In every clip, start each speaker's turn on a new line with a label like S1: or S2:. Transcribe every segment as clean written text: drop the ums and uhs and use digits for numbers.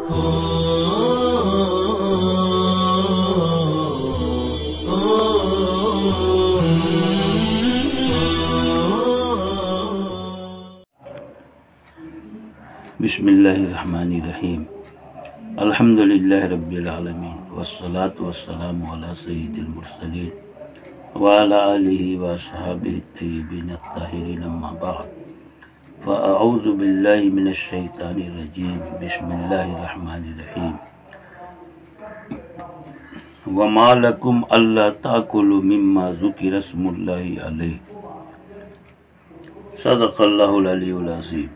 S1: بسم اللہ الرحمن الرحیم الحمدللہ رب العالمین والصلاة والسلام علی سید المرسلین وعلی آلہ واصحابہ الطیبین الطاہرین اما بعد فاعوذ باللہ من الشیطان الرجیم بسم اللہ الرحمن الرحیم وما لکم الا تاکلوا مما ذکر اسم اللہ علیہ صدق اللہ العلی العظیم۔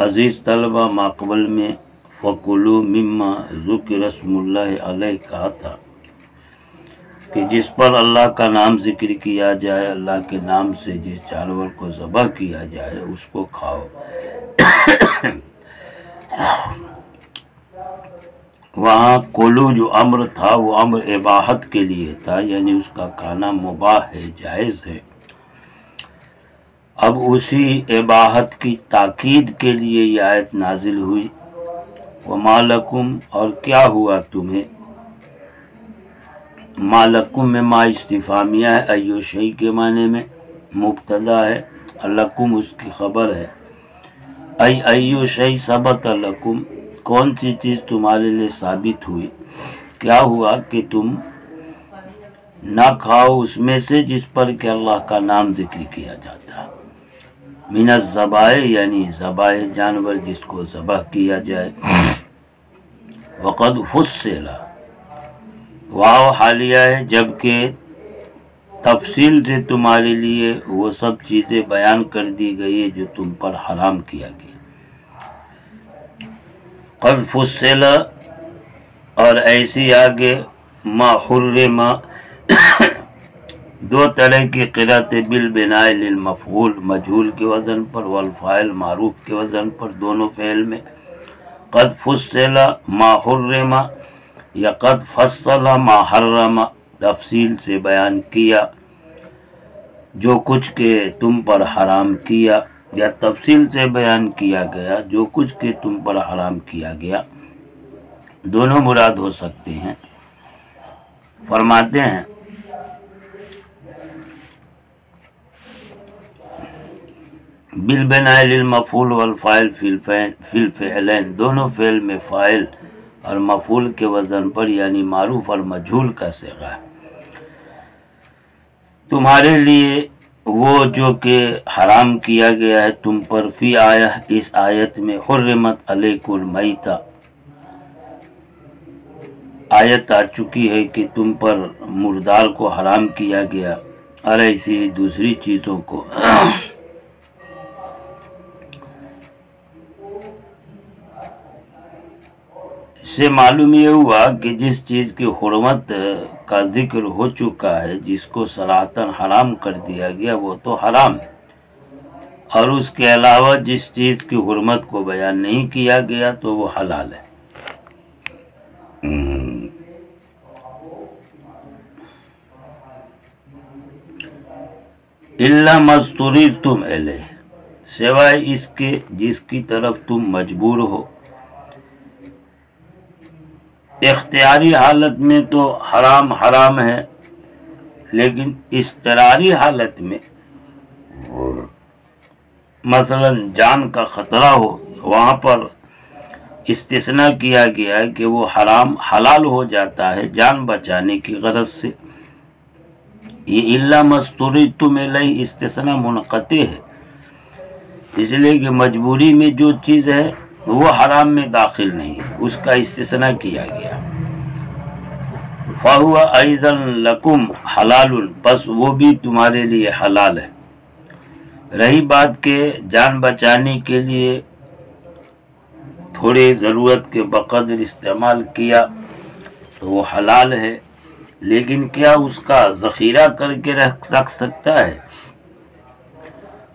S1: عزیز طلبہ، ماقبل میں فَكُلُوا مِمَّا ذُكِرَ اسْمُ اللَّهِ عَلَيْهِ کہا تھا کہ جس پر اللہ کا نام ذکر کیا جائے، اللہ کے نام سے جس جانور کو ذبح کیا جائے اس کو کھاؤ۔ وہاں کلو جو امر تھا وہ امر اباحت کے لیے تھا، یعنی اس کا کھانا مباح ہے، جائز ہے۔ اب اسی اباحت کی تاکید کے لیے یہ آیت نازل ہوئی، وَمَا لَكُمْ، اور کیا ہوا تمہیں۔ مَا لَكُمْ میں ما استفہامیہ ہے، ایو شیء کے معنی میں مبتدا ہے، لکم اس کی خبر ہے۔ ایو شیء ثبت لکم، کون سی چیز تمہارے لیے ثابت ہوئی، کیا ہوا کہ تم نہ کھاؤ اس میں سے جس پر کہ اللہ کا نام ذکر کیا جاتا ہے۔ من الذبائح، یعنی ذبائح جانور جس کو ذبح کیا جائے۔ وقد فصل، واو حالیہ ہے، جبکہ تفصیل سے تمہارے لیے وہ سب چیزیں بیان کر دی گئی ہے جو تم پر حرام کیا گیا۔ قد فصل، اور ایسی آگے ما حرم، دو طرح کی قرأت بالبناء للمفعول، مجہول کے وزن پر، والفاعل معروف کے وزن پر، دونوں فعل میں۔ قد فصل ما حرم یا قد فصل ما حرم، تفصیل سے بیان کیا جو کچھ کہ تم پر حرام کیا، یا تفصیل سے بیان کیا گیا جو کچھ کہ تم پر حرام کیا گیا، دونوں مراد ہو سکتے ہیں۔ فرماتے ہیں بالبناء للمفعول والفاعل فی الفعلین، دونوں فعل میں فاعل اور مفعول کے وزن پر، یعنی معروف اور مجہول کا صیغہ ہے۔ تمہارے لیے وہ جو کہ حرام کیا گیا ہے تم پر، فی آیہ، اس آیت میں، حرمت علیکم المیتہ، آیت آ چکی ہے کہ تم پر مردار کو حرام کیا گیا، اور ایسی دوسری چیزوں کو۔ اس سے معلوم یہ ہوا کہ جس چیز کی حرمت کا ذکر ہو چکا ہے، جس کو صراحتاً حرام کر دیا گیا، وہ تو حرام، اور اس کے علاوہ جس چیز کی حرمت کو بیان نہیں کیا گیا تو وہ حلال ہے۔ اِلَّا مَا اضْطُرِرْتُمْ إِلَيْهِ، سوائے اس کے جس کی طرف تم مجبور ہو۔ اختیاری حالت میں تو حرام حرام ہے، لیکن اضطراری حالت میں، مثلا جان کا خطرہ ہو، وہاں پر استثناء کیا گیا ہے کہ وہ حرام حلال ہو جاتا ہے جان بچانے کی غرض سے۔ یہ اِلَّا مَا اضْطُرِرْتُمْ إِلَيْهِ استثناء منقطع ہے، اس لیے کہ مجبوری میں جو چیز ہے وہ حرام میں داخل نہیں ہے، اس کا استثناء کیا گیا۔ فَهُوَ أَيْضًا لَكُمْ حَلَالٌ، پس وہ بھی تمہارے لیے حلال ہے۔ رہی بات کہ جان بچانے کے لیے تھوڑے ضرورت کے بقدر استعمال کیا تو وہ حلال ہے، لیکن کیا اس کا ذخیرہ کر کے رکھ سکتا ہے،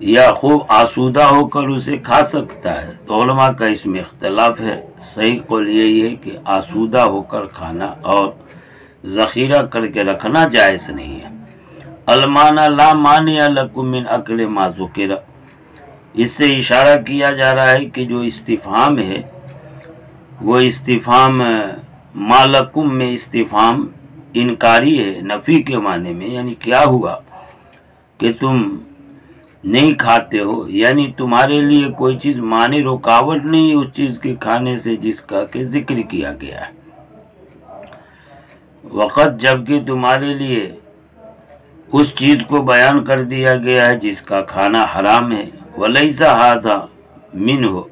S1: یا خوب آسودہ ہو کر اسے کھا سکتا ہے؟ تو علماء کا اس میں اختلاف ہے۔ صحیح قول یہی ہے کہ آسودہ ہو کر کھانا اور ذخیرہ کر کے رکھنا جائز نہیں ہے۔ المعنی لا مانع لکم من اکل ما ذکر، اس سے اشارہ کیا جا رہا ہے کہ جو استفہام ہے وہ استفہام مالکم میں استفہام انکاری ہے، نفی کے معنی میں، یعنی کیا ہوا کہ تم نہیں کھاتے ہو، یعنی تمہارے لیے کوئی چیز معنی رکاوٹ نہیں اس چیز کے کھانے سے جس کا کہ ذکر کیا گیا ہے، وقت جبکہ تمہارے لیے اس چیز کو بیان کر دیا گیا ہے جس کا کھانا حرام ہے، وَلَيْسَ هَذَا مِنْهُ،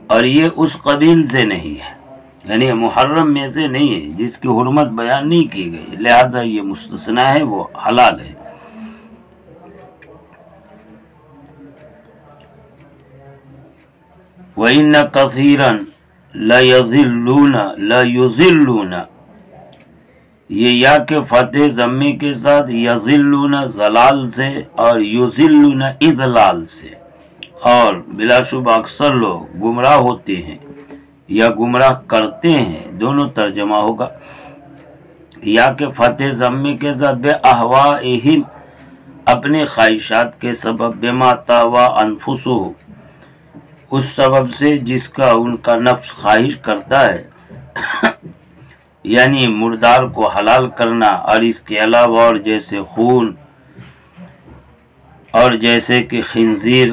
S1: اور یہ اس قبیل سے نہیں ہے، یعنی محرم میں سے نہیں ہے، جس کی حرمت بیان نہیں کی گئی، لہذا یہ مستثنا ہے، وہ حلال ہے۔ وَإِنَّ كَثِيرًا لَيُضِلُّونَ، یہ یا کہ فتح ضمے کے ساتھ یضلون ضلال سے اور یضلون اضلال سے، اور بلا شبہ اکثر لوگ گمراہ ہوتے ہیں یا گمراہ کرتے ہیں، دونوں ترجمہ ہوگا، یا کہ فتح ضمے کے ساتھ بے احوائہم، اپنے خواہشات کے سبب، بما تہوی انفسہم، اس سبب سے جس کا ان کا نفس خواہش کرتا ہے، یعنی مردار کو حلال کرنا، اور اس کے علاوہ اور جیسے خون اور جیسے کہ خنزیر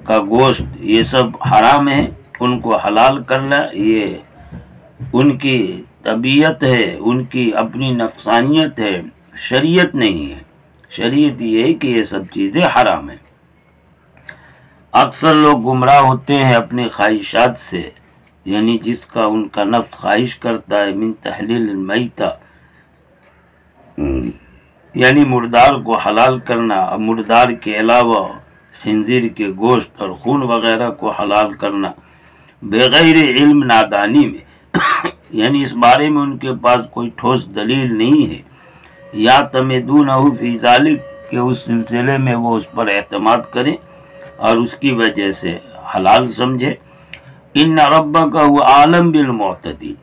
S1: کا گوشت، یہ سب حرام ہے، ان کو حلال کرنا یہ ان کی طبیعت ہے، ان کی اپنی نفسانیت ہے، شریعت نہیں ہے۔ شریعت یہ ہے کہ یہ سب چیزیں حرام ہیں۔ اکثر لوگ گمراہ ہوتے ہیں اپنے خواہشات سے، یعنی جس کا ان کا نفس خواہش کرتا ہے، من تحلیل المیتہ، یعنی مردار کو حلال کرنا، اور مردار کے علاوہ خنزیر کے گوشت اور خون وغیرہ کو حلال کرنا، بغیر علم، نادانی میں، یعنی اس بارے میں ان کے پاس کوئی ٹھوس دلیل نہیں ہے، یا تمدونہ فی ذالک، کہ اس سلسلے میں وہ اس پر اعتماد کریں اور اس کی وجہ سے حلال سمجھے۔ ان ربک هو عالم بالمعتدین،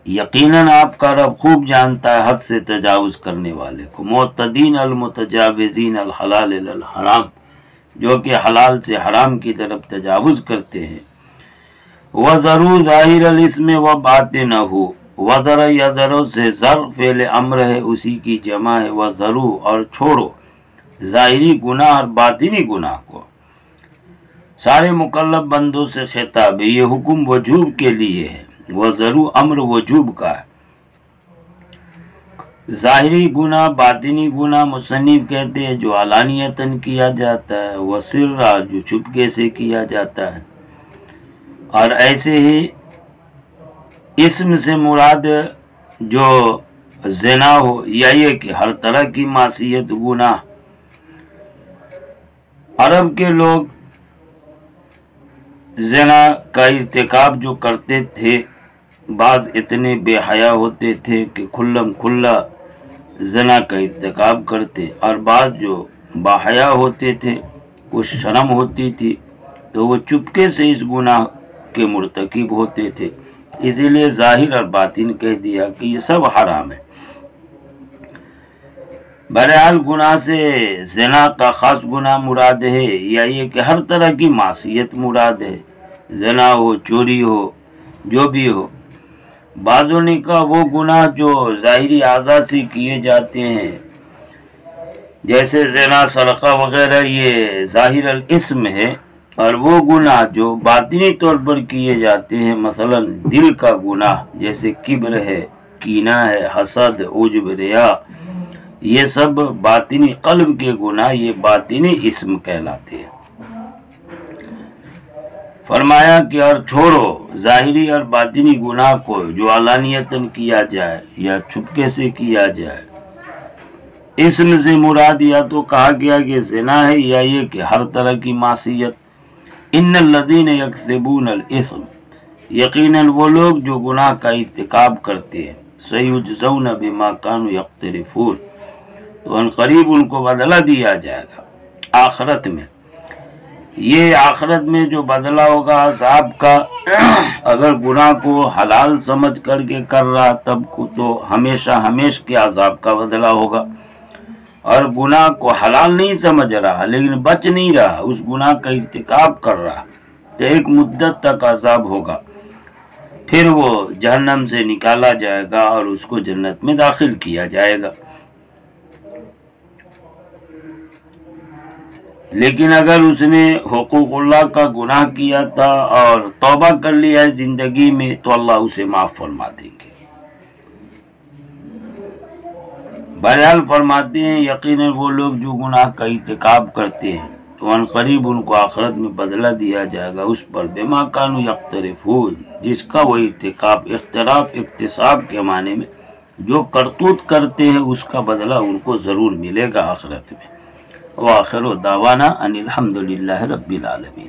S1: یقیناً آپ کا رب خوب جانتا ہے حد سے تجاوز کرنے والے کو، معتدین المتجاوزین الحلال الی الحرام، جو کہ حلال سے حرام کی طرف تجاوز کرتے ہیں۔ وَذَرُوا ظَاهِرَ الْإِثْمِ وَبَاطِنَهُ، وَذَرَ یذر سے ذر فعل امر ہے، اسی کی جمع ہے، وَذَرُوا، اور چھوڑو، ظاہری گناہ اور باطنی گناہ کو، سارے مکلف بندوں سے خطاب ہے، یہ حکم وجوب کے لیے ہے، وَذَرُوا امر وجوب کا ہے۔ ظاہری گناہ، باطنی گناہ مصنف کہتے ہیں جو علانیتاً کیا جاتا ہے، وسرا، جو چپکے سے کیا جاتا ہے، اور ایسے ہی اسم سے مراد جو زنا ہو، یا یہ کہ ہر طرح کی معصیت، گناہ۔ عرب کے لوگ زنا کا ارتکاب جو کرتے تھے، بعض اتنے بے حیا ہوتے تھے کہ کھلم کھلا زنا کا ارتکاب کرتے، اور بعض جو باحیا ہوتے تھے، کچھ شرم ہوتی تھی تو وہ چپکے سے اس گناہ کے مرتکب ہوتے تھے، اسی لیے ظاہر اور باطن کہہ دیا کہ یہ سب حرام ہے۔ بہرحال گناہ سے زنا کا خاص گناہ مراد ہے، یا یہ کہ ہر طرح کی معصیت مراد ہے، زنا ہو، چوری ہو، جو بھی ہو۔ بعضوں نے کہا وہ گناہ جو ظاہری اعضاء سے کیے جاتے ہیں، جیسے زنا، سرقہ وغیرہ، یہ ظاہر الاسم ہے، اور وہ گناہ جو باطنی طور پر کیے جاتے ہیں، مثلا دل کا گناہ جیسے کبر ہے، کینہ ہے، حسد، عجب، ریا، یہ سب باطنی قلب کے گناہ، یہ باطنی اسم کہلاتے ہیں۔ فرمایا کہ اور چھوڑو ظاہری اور باطنی گناہ کو جو علانیتاً کیا جائے یا چھپکے سے کیا جائے۔ اسم سے مراد یا تو کہا گیا کہ زنا ہے، یا یہ کہ ہر طرح کی معصیت۔ ان الذین یکسبون الاثم، یقیناً وہ لوگ جو گناہ کا ارتکاب کرتے ہیں، سیجزون بما کانوا یقترفون، تو ان قریب ان کو بدلہ دیا جائے گا آخرت میں۔ یہ آخرت میں جو بدلہ ہوگا عذاب کا، اگر گناہ کو حلال سمجھ کر کے کر رہا تب کو تو ہمیشہ ہمیشہ کے عذاب کا بدلہ ہوگا، اور گناہ کو حلال نہیں سمجھ رہا لیکن بچ نہیں رہا، اس گناہ کا ارتکاب کر رہا تو ایک مدت تک عذاب ہوگا، پھر وہ جہنم سے نکالا جائے گا اور اس کو جنت میں داخل کیا جائے گا۔ لیکن اگر اس نے حقوق اللہ کا گناہ کیا تھا اور توبہ کر لیا ہے زندگی میں تو اللہ اسے معاف فرما دیں گے۔ بہرحال فرماتے ہیں یقیناً وہ لوگ جو گناہ کا ارتکاب کرتے ہیں تو ان قریب ان کو آخرت میں بدلہ دیا جائے گا اس پر بما کانوا یقترفون، جس کا وہ ارتکاب، اقتراف اکتساب کے معنی میں جو کرتوت کرتے ہیں اس کا بدلہ ان کو ضرور ملے گا آخرت میں۔ وآخر دعوانا ان الحمد للہ رب العالمین۔